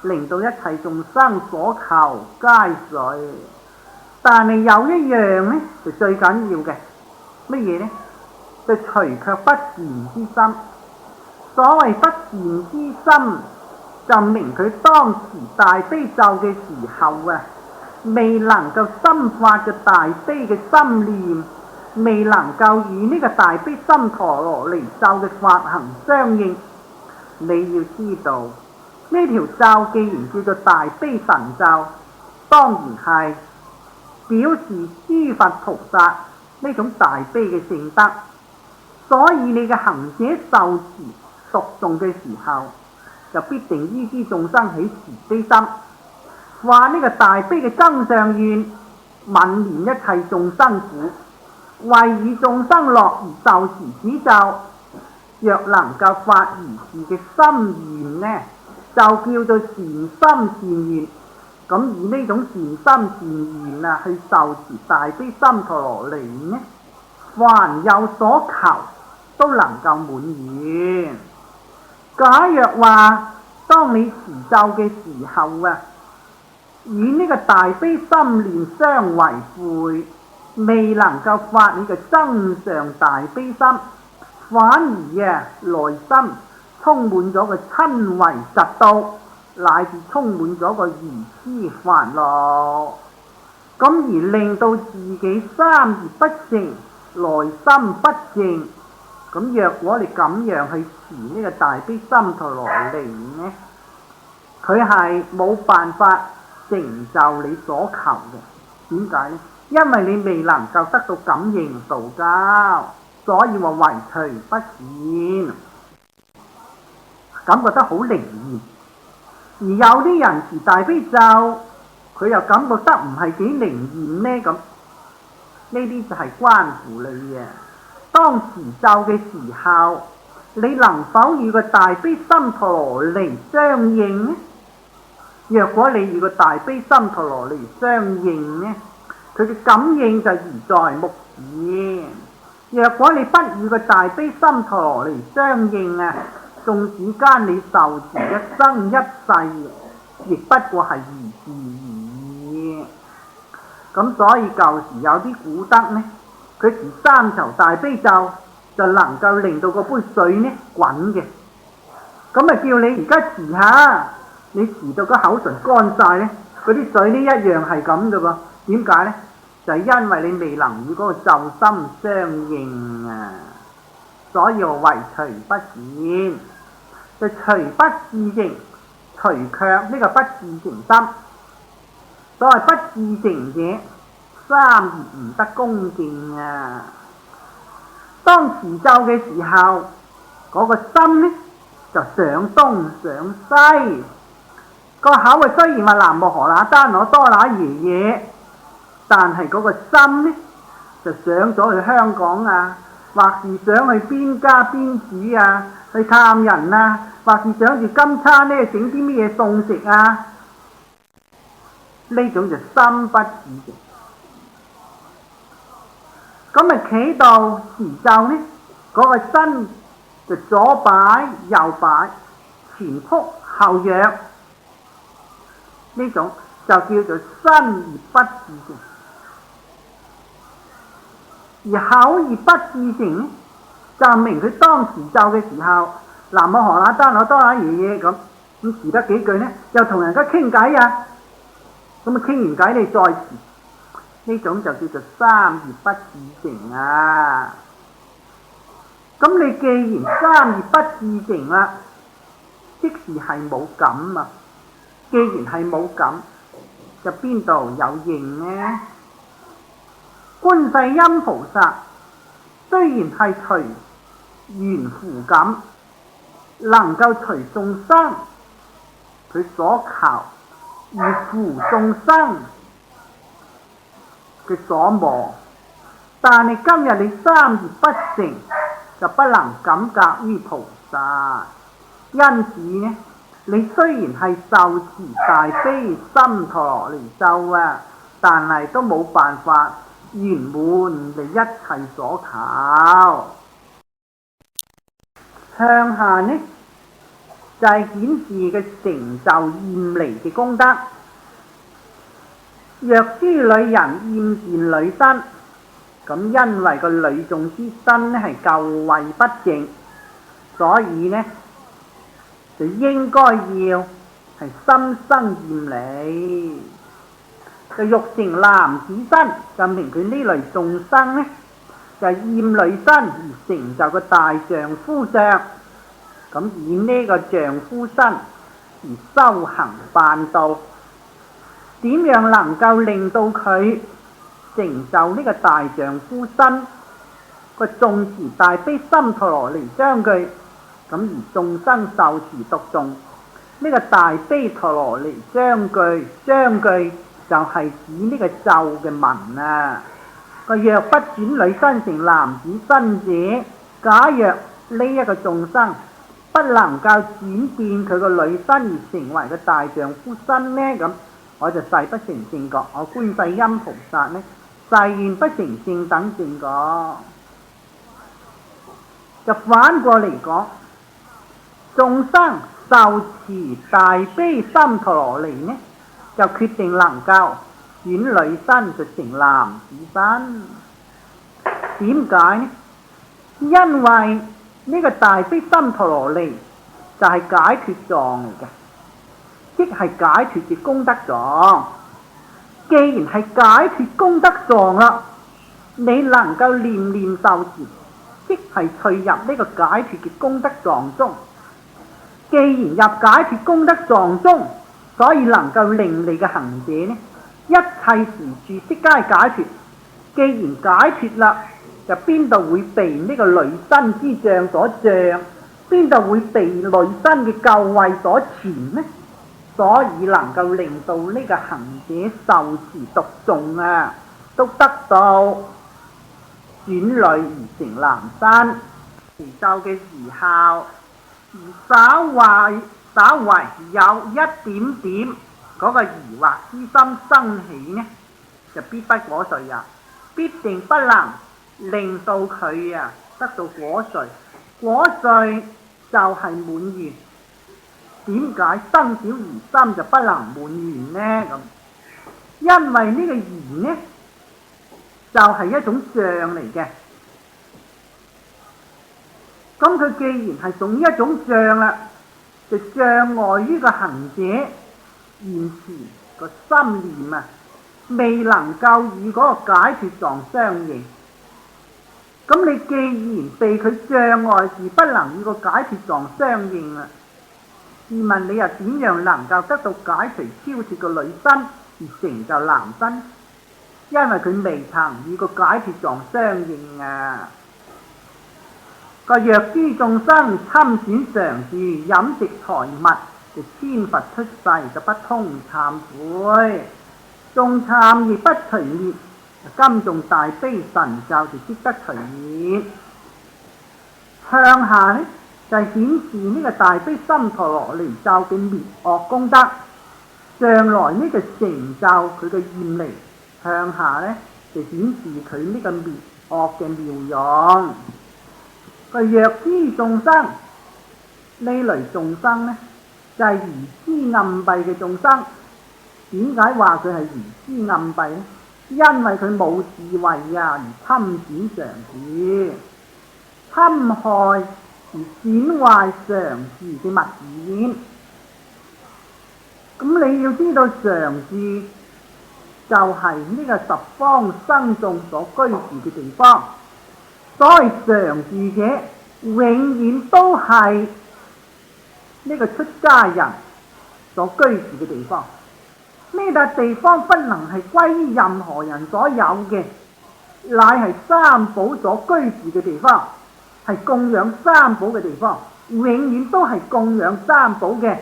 令到一切眾生所求皆遂。但係有一樣呢，就最緊要嘅，乜嘢呢？就除卻不善之心。所謂不善之心，就明佢當時大悲咒嘅時候未能夠深發嘅大悲嘅心念，未能夠與呢個大悲心陀羅尼咒嘅發行相應。你要知道，呢條咒既然叫做大悲神咒，當然係表示諸佛菩薩呢種大悲嘅聖德。所以你嘅行者受持讀誦嘅時候，就必定於諸眾生起慈悲心，話呢個大悲嘅增上願，憫憐一切眾生苦，為與眾生樂而受持此咒。若能夠發如是嘅心願呢，就叫做善心善願。咁以呢種善心善願去受持大悲心陀羅尼呢，凡有所求都能夠滿願。假若話當你持咒嘅時候與呢個大悲心念相違背，未能夠發你嘅增上大悲心，反而內心充滿咗個瞋恚嫉妒，乃至充滿咗個愚癡煩惱，咁而令到自己三業不成，內心不淨。咁若果你咁樣去持呢個大悲心陀羅尼呢，佢係冇辦法成就你所求嘅。點解呢？因為你未能夠得到感應道交，所以話唯除不善，感覺得好靈驗。而有啲人持大悲咒，佢又感覺得唔係幾靈驗呢。咁呢啲就係關乎你嘅。當持咒嘅時候，你能否與個大悲心陀羅尼相應呢？若果你與個大悲心陀羅尼相應呢，佢嘅感應就如在目前。若果你不與個大悲心陀羅尼相應縱使間你受持一生一世，亦不過係如是而已。咁所以舊時有啲古德呢，佢持三籌大悲咒，就能夠令到嗰杯水呢滾嘅。咁叫你而家持下，你持到個口唇乾晒呢，嗰啲水呢一樣係咁嘅噃。點解呢？就係因為你未能與嗰個咒心相應所以我唯除不善，就除不自淨，除卻呢個不自淨心。所謂不自淨者，三業唔得恭敬當持咒嘅時候，嗰個心呢就上東上西，個口雖然話南無何那丹那多那耶耶，但係嗰個心呢就上咗去香港啊，或是想去邊家邊主啊，去探人啊，或是想住今餐呢整啲乜嘢餸食啊，呢種就心不自淨。咁咪企度持咒呢，嗰個身就左擺右擺，前仆後躍，呢種就叫做身而不自淨。而口而不自淨呢，就明佢當持咒嘅時候，南無何那丹那多那耶耶咁持得幾句呢，又同人家傾偈啊，咁啊傾完偈你再持，呢種就叫做三而不自淨啊。咁你既然三而不自淨啦，即是係冇感啊。既然係冇感，就邊度有應呢？觀世音菩薩雖然係隨緣扶感，能夠隨眾生佢所求而扶眾生嘅所望，但係今日你三而不成，就不能感格於菩薩。因此呢，你雖然係受持大悲心陀羅尼咒啊，但係都冇辦法圓滿你一切所求。向下呢就係顯示嘅成就厭離嘅功德。若諸女人厭見女身，咁因為個女眾之身呢係舊穢不淨，所以呢就應該要係心生厭離。就欲成男子身，就明佢呢類眾生呢就厭女身而成就個大丈夫相，咁以呢個丈夫身而修行辦道。點樣能夠令到佢成就呢個大丈夫身？個誦持大悲心陀羅尼章句，咁而眾生受持讀誦呢個大悲陀羅尼章句，章句就係指呢個咒嘅文啊。個若不轉女身成男子身者，假若呢一個眾生不能夠轉變佢個女身而成為個大丈夫身呢，咁我就誓不成正覺。我觀世音菩薩呢，誓願不成正等正覺。就反過嚟講，眾生受持大悲心陀羅尼呢，就決定能夠轉女身就成男子身。點解呢？因為呢個大悲心陀羅尼就係解脫藏嚟嘅，即係解脫嘅功德藏。既然係解脫功德藏啦，你能夠念念受持，即係退入呢個解脫嘅功德藏中。既然入解脫功德藏中，所以能夠令你嘅行者呢，一切時處悉皆解脫。既然解脫啦，就邊度會被呢個女身之障所障？邊度會被女身嘅舊穢所纏呢？所以能夠令到呢個行者受持讀誦啊，都得到轉女而成男身。持咒嘅時候，稍為有一點點嗰個疑惑之心生起呢，就必不果遂啊！必定不能令到佢啊得到果遂。果遂就係滿願。點解生小疑心就不能滿願呢？咁因為呢個疑呢，就係一種障嚟嘅。咁佢既然係屬於一種障啦，就障礙於個行者現時個心念啊，未能夠與嗰個解脫藏相應。咁你既然被佢障礙而不能與個解脫藏相應啊，試問你又點樣能夠得到解除超脫個女身而成就男身？因為佢未曾與個解脫藏相應啊。個若諸眾生侵損常住飲食財物，就千佛出世就不通懺悔，眾懺亦不除滅，今眾大悲神咒就即得除滅。向下呢，就係顯示呢個大悲心陀羅尼咒嘅滅惡功德，上來呢就成就佢嘅厭離，向下呢就顯示佢呢個滅惡嘅妙用。個若諸眾生呢類眾生呢，就係愚癡暗蔽嘅眾生。點解話佢係愚癡暗蔽呢？因為佢冇智慧啊，而侵損常住，侵害而損壞常住嘅物件。咁你要知道常住就係呢個十方生眾所居住嘅地方，所謂常住者永遠都係呢個出家人所居住嘅地方。呢笪地方不能係歸於任何人所有嘅，乃係三寶所居住嘅地方，係供養三寶嘅地方，永遠都係供養三寶嘅，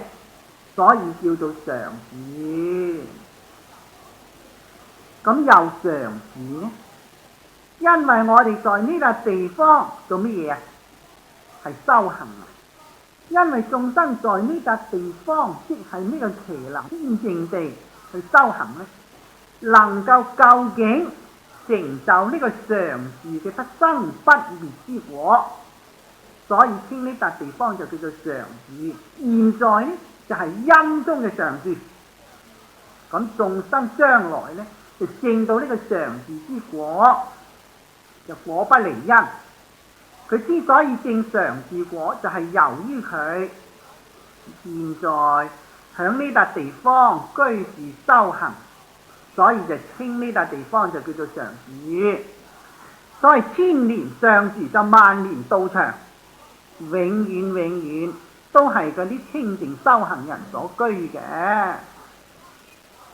所以叫做常住。咁又常住呢？因為我哋在呢笪地方做乜嘢啊？係修行啊！因為眾生在呢笪地方，即係呢個伽藍天淨地去修行呢，能夠究竟成就呢個常住嘅不生不滅之果，所以稱呢笪地方就叫做常住。現在呢就係因中嘅常住，咁眾生將來呢就證到呢個常住之果，就果不離因。佢之所以證常住果，就係由於佢現在響呢笪地方居住修行，所以就稱呢笪地方就叫做常住。所謂千年常住就萬年道場，永遠都係嗰啲清淨修行人所居嘅。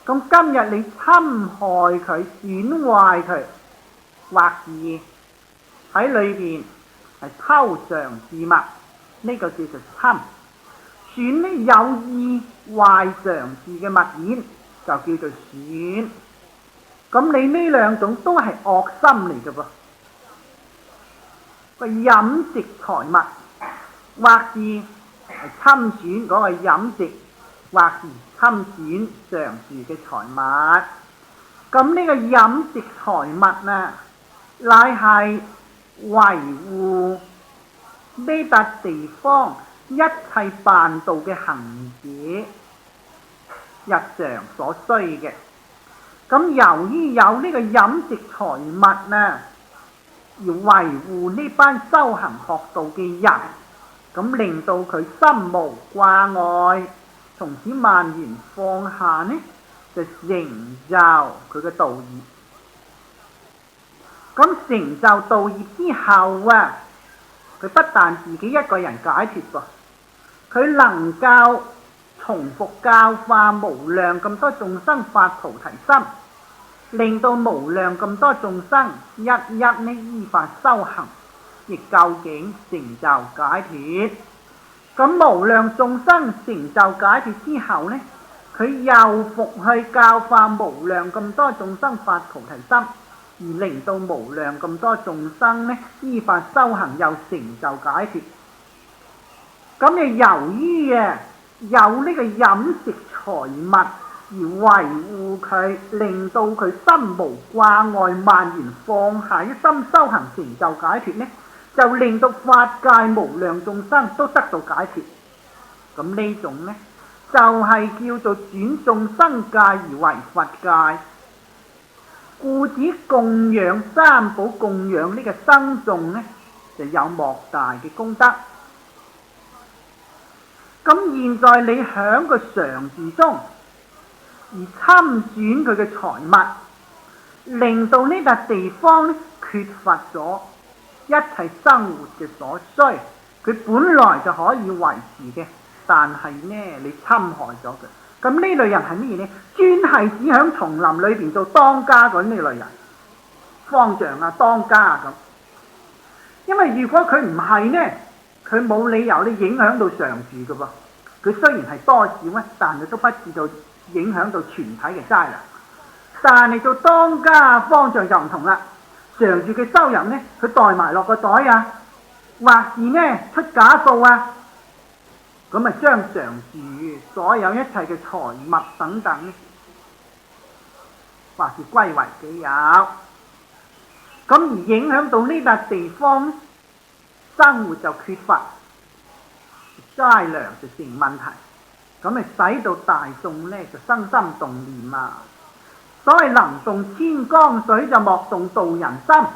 咁今日你侵害佢、損壞佢，或是喺裏邊係偷常住物，呢個叫做侵。損呢有意壞常住嘅物件，就叫做損。咁你呢兩種都係惡心嚟嘅噃。個飲食財物，或是侵損嗰個飲食，或是侵損常住嘅財物。咁呢個飲食財物啊，乃係維護呢笪地方一切辦道嘅行者日常所需嘅。咁由於有呢個飲食財物啊，而維護呢班修行學道嘅人，咁令到佢心無掛礙，從此萬緣放下呢，就成就佢嘅道業。咁成就道業之後啊，佢不但自己一個人解脫噃，佢能夠重複教化無量咁多眾生發菩提心，令到無量咁多眾生一一呢依法修行，亦究竟成就解脫。咁無量眾生成就解脫之後呢，佢又復去教化無量咁多眾生發菩提心，而令到無量咁多眾生呢依法修行，又成就解脫。咁你由於有呢個飲食財物而維護佢，令到佢心無掛礙，萬緣放下，一心修行成就解脫呢，就令到法界無量眾生都得到解脫。咁呢種呢，就係叫做轉眾生界而為佛界。故此供養三寶，供養呢個生眾呢，就有莫大嘅功德。咁現在你響個常住中而侵損佢嘅財物，令到呢笪地方呢缺乏咗一切生活嘅所需，佢本來就可以維持嘅，但係呢你侵害咗佢。咁呢類人係咩呢？專係指響叢林裏邊做當家嗰呢類人，方丈啊、當家啊咁。因為如果佢唔係呢，佢冇理由你影響到常住嘅噃。佢雖然係多少咧，但係都不至到影響到全體嘅齋糧。但係做當家方丈就唔同啦，常住嘅收入呢，佢袋埋落個袋啊，或是呢出假數啊，咁咪將常住所有一切嘅財物等等呢，或是歸為己有。咁而影響到呢笪地方生活就缺乏，齋糧就成問題，咁咪使到大眾呢就生心動念啊！所謂能動千江水就莫動道人心，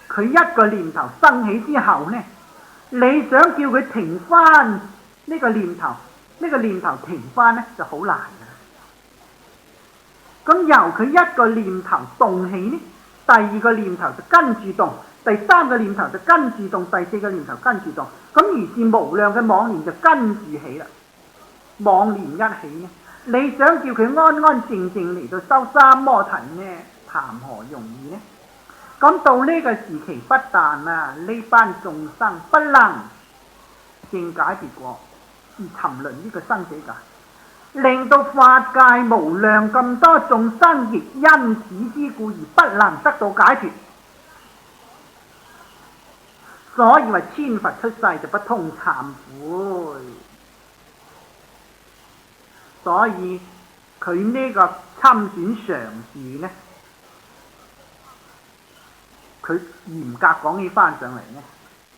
佢一個念頭生起之後呢，你想叫佢停翻呢個念頭，呢個念頭停翻呢就好難嘅。咁由佢一個念頭動起呢，第二個念頭就跟住動，第三個念頭就跟住動，第四個念頭跟住動，咁於是無量嘅妄念就跟住起啦。妄念一起呢，你想叫佢安安靜靜嚟到修三摩提呢，談何容易呢？咁到呢個時期，不但呢班眾生不能正解別果，而沉淪呢個生死界，令到法界無量咁多眾生亦因此之故而不能得到解脫。所以話千佛出世就不通懺悔。所以佢呢個侵損常住呢，佢嚴格講起翻上嚟呢，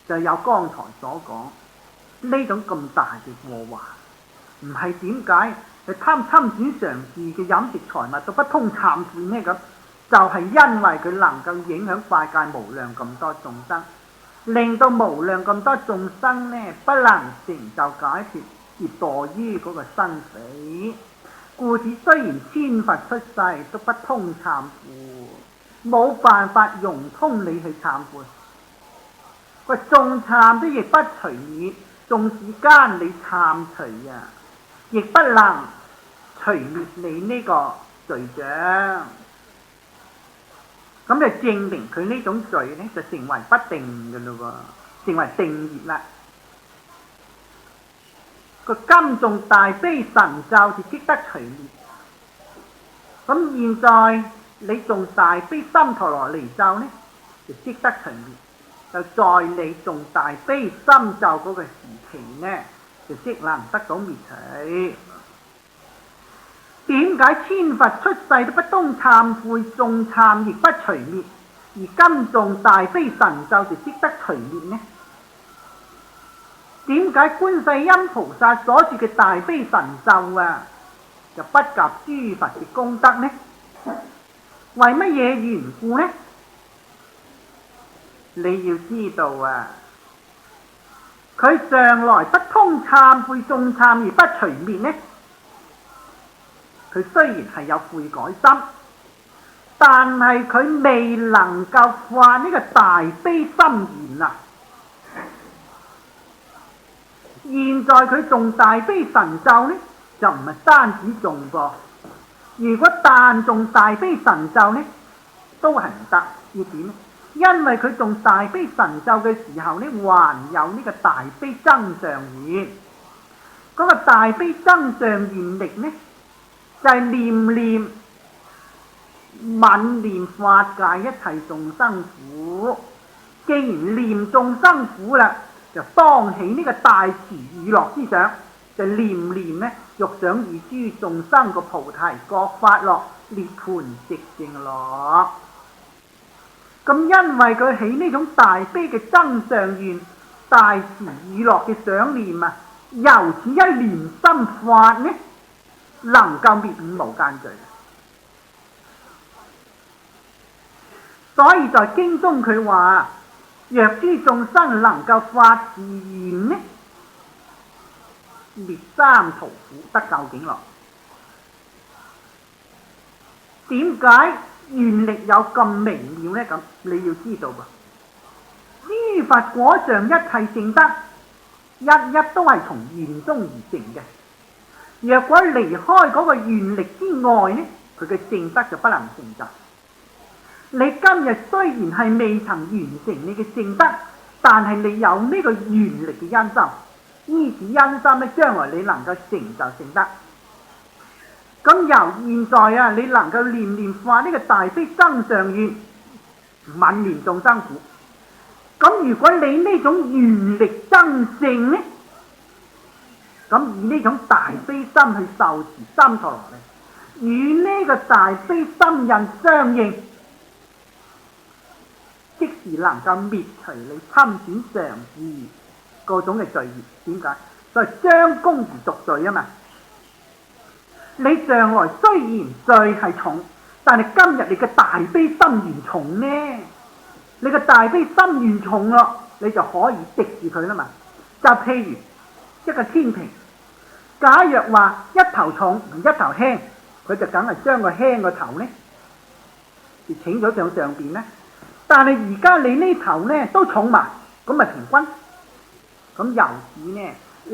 就有剛才所講呢種咁大嘅禍患，唔係點解佢侵損常住嘅飲食財物都不通懺悔呢？咁就係因為佢能夠影響法界無量咁多眾生，令到無量咁多眾生呢不能成就解脫，而墮於嗰個生死。故此雖然千佛出世都不通懺悔，冇辦法融通你去懺悔。個眾懺都亦不除滅，縱使間你懺除啊，亦不能除滅你呢個罪障。咁就證明佢呢種罪呢就成為不定嘅嘞喎，成為定業啦。個今誦大悲神咒就即得除滅。咁現在你誦大悲心陀羅尼咒呢，就即得除滅。就在你誦大悲心咒嗰個時期呢，就即能得到滅除。點解千佛出世都不通懺悔，眾懺亦不除滅，而今誦大悲神咒就即得除滅呢？點解觀世音菩薩所說嘅大悲神咒就不及諸佛嘅功德呢？為乜嘢緣故呢？你要知道佢上來不通懺悔，眾懺而不除滅呢？佢雖然係有悔改心，但係佢未能夠發呢個大悲心願啊！現在佢誦大悲神咒呢，就唔係單止誦噃。如果但誦大悲神咒呢，都係唔得。要點呢？因為佢誦大悲神咒嘅時候呢，還有呢個大悲增上緣。嗰個大悲增上緣力呢，就係念念憫念法界一切眾生苦。既然念眾生苦啦，就當起呢個大慈與樂之想，就念念呢，欲想與諸眾生個菩提覺法樂，涅槃寂靜樂。咁因為佢起呢種大悲嘅增上願，大慈與樂嘅想念由此一念心法呢，能夠滅五無間罪。所以在經中佢話，若諸眾生能夠發是願呢，滅三途苦，得究竟樂。點解願力有咁微妙呢？咁你要知道噃，諸佛果上一切聖德，一一都係從願中而成嘅。若果離開嗰個願力之外呢，佢嘅聖德就不能成就。你今日雖然係未曾完成你嘅聖德，但係你有呢個願力嘅因心，依此因心咧，將來你能夠成就聖德。咁由現在啊，你能夠念念發呢個大悲增上願，憫憐眾生苦。咁如果你呢種願力增盛呢，咁以呢種大悲心去受持三陀羅尼，與呢個大悲心印相應，即時能夠滅除你侵損常住各種嘅罪業。點解？就係將功而贖罪啊嘛！你將來雖然罪係重，但係今日你嘅大悲心緣重呢？你嘅大悲心緣重咯，你就可以敵住佢啦嘛。就譬如一個天平，假若話一頭重一頭輕，佢就梗係將個輕個頭呢就請咗上邊呢。但係而家你呢頭呢都重埋，咁咪平均。咁由此呢，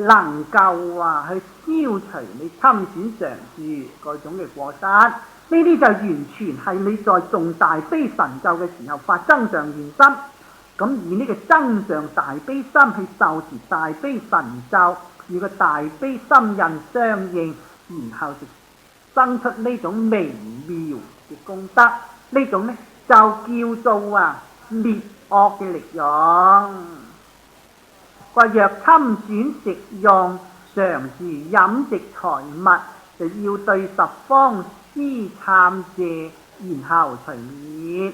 能夠話去消除你侵損常住嗰種嘅過失，呢啲就完全係你在誦大悲神咒嘅時候發增上願心。咁以呢個增上大悲心去受持大悲神咒，與個大悲心印相應，然後就生出呢種微妙嘅功德。呢種呢就叫做滅惡嘅力量。話若侵損食用常住飲食財物，就要對十方施懺謝，然後除滅。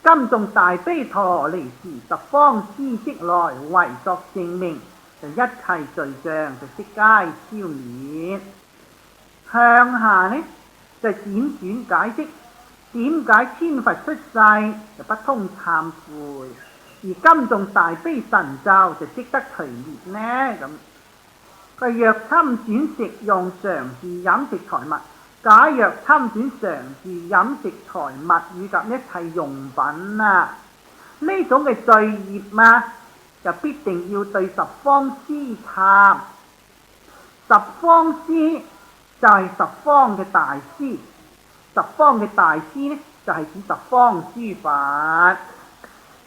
今誦大悲陀羅尼時，十方施即來為作證明，就一切罪障就悉皆消滅。向下呢就輾轉解釋點解千佛出世就不通懺悔，而今誦大悲神咒就即得除滅呢？咁佢若侵損食用常住飲食財物，假若侵損常住飲食財物以及一切用品呢種嘅罪業就必定要對十方施懺。十方施就係十方嘅大師，十方嘅大師呢就係指十方諸佛。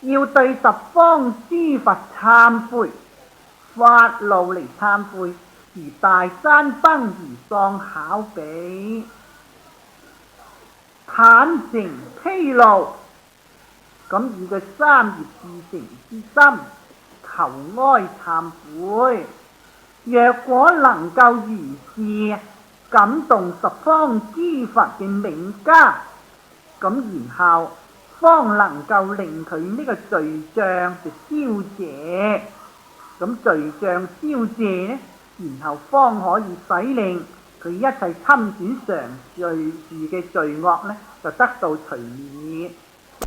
要對十方諸佛懺悔，發怒嚟懺悔，如大山崩而喪考比，坦誠披露，咁以個三業至誠之心求哀懺悔。若果能夠如是感動十方諸佛嘅名家，咁然後方能夠令佢呢個罪障就消謝。咁罪障消謝呢，然後方可以使令佢一切侵損常住嘅罪惡呢，就得到除滅。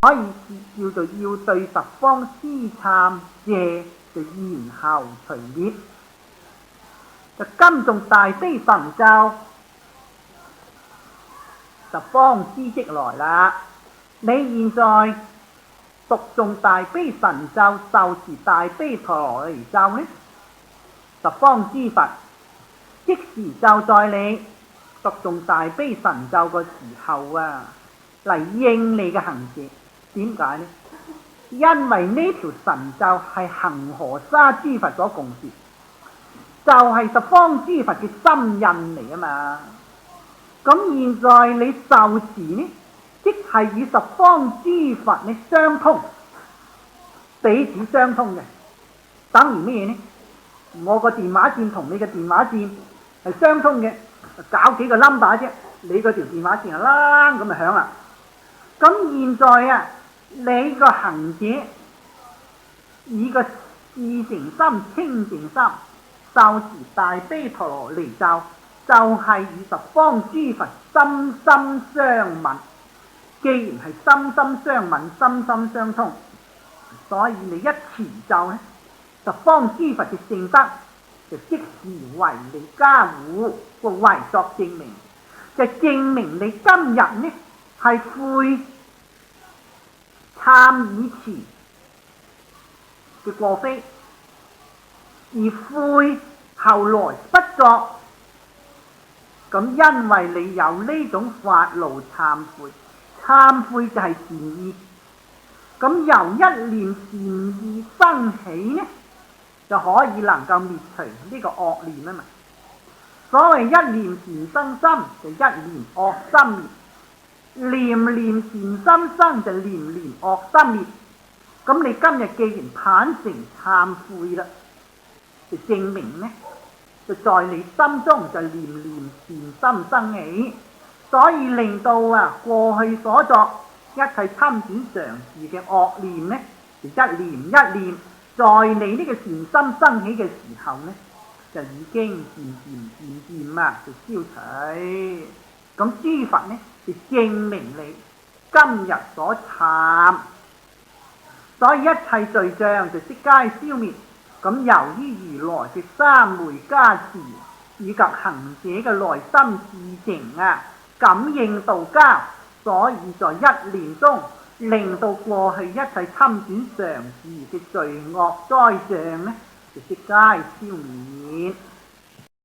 所以叫做要對十方施懺謝，就然後除滅。就今誦大悲神咒，十方施即來啦。你現在讀誦大悲神咒，受持大悲陀羅尼咒呢，十方諸佛即時就在你讀誦大悲神咒嘅時候嚟應你嘅行者。點解呢？因為呢條神咒係恒河沙諸佛所共說，就係十方諸佛嘅心印嚟啊嘛。咁現在你受持呢，即係與十方諸佛呢相通，彼此相通嘅。等於咩呢？我個電話線同你嘅電話線係相通嘅，搞幾個 number 啫，你嗰條電話線啦咁就響啦。咁現在你個行者以個至誠心、清淨心受持大悲陀羅尼咒，就係與十方諸佛心心相吻。既然係心心相吻、心心相通，所以你一持咒呢，十方諸佛嘅聖德就即時為你加護，為作證明，就證明你今日呢係悔懺以前嘅過非，而悔後來不作。咁因為你有呢種發怒懺悔、懺悔就係善意。咁由一念善意生起呢，就可以能夠滅除呢個惡念啊嘛。所謂一念善生心，就一念惡心滅；念念善心生，就念念惡心滅。咁你今日既然坦誠懺悔啦，就證明呢，就在你心中就念念善心生起，所以令到過去所作一切侵轉常住嘅惡念呢，就一念一念，在你呢個善心生起嘅時候呢，就已經漸漸就消除。咁諸佛呢，就證明你今日所懺，所以一切罪障就悉皆消滅。咁由於如來嘅三昧加持，以及行者嘅內心自淨感應道交，所以在一念中令到過去一切侵轉常住嘅罪惡災障呢，就悉皆消滅。